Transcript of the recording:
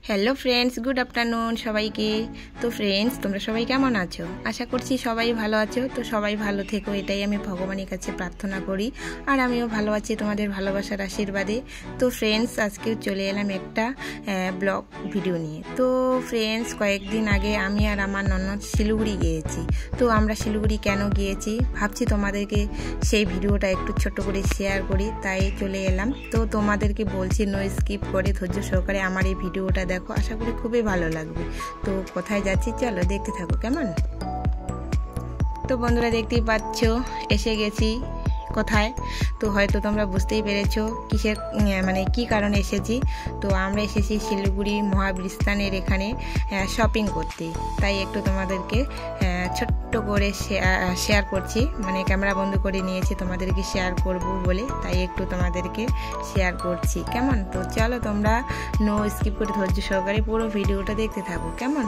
Hello friends, good afternoon সবাইকে। তো friends, তোমরা সবাই কেমন আছো? আশা করছি সবাই ভালো আছো। তো সবাই ভালো থেকো, এটাই আমি ভগবানের কাছে প্রার্থনা করি। আর আমিও ভালো আছি তোমাদের ভালোবাসার আশীর্বাদে। তো ফ্রেন্ডস, আজকেও চলে এলাম একটা ব্লগ ভিডিও নিয়ে। তো ফ্রেন্ডস, কয়েকদিন আগে আমি আর আমার ননদ শিলিগুড়ি গিয়েছি। তো আমরা শিলিগুড়ি কেন গিয়েছি ভাবছি তোমাদেরকে সেই ভিডিওটা একটু ছোট করে শেয়ার করি, তাই চলে এলাম। তো তোমাদেরকে বলছি নো স্কিপ করে ধৈর্য সহকারে আমার এই ভিডিওটা দেখো, আশা করি খুবই ভালো লাগবে। তো কোথায় যাচ্ছি চলো দেখতে থাকো কেমন। তো বন্ধুরা, দেখতেই পাচ্ছ এসে গেছি কোথায়। তো হয়তো তোমরা বুঝতেই পেরেছো কিসের কি কারণে এসেছি। তো আমরা এসেছি শিলিগুড়ি মহাবীর স্থানের এখানে শপিং করতে। তাই একটু তোমাদেরকে ছোট্ট করে শেয়ার করছি, ক্যামেরা বন্ধ করে নিয়েছি তোমাদেরকে শেয়ার করব বলে, তাই একটু তোমাদেরকে শেয়ার করছি কেমন। তো চলো তোমরা নো স্কিপ করে ধৈর্য সহকারে পুরো ভিডিওটা দেখতে থাকো কেমন।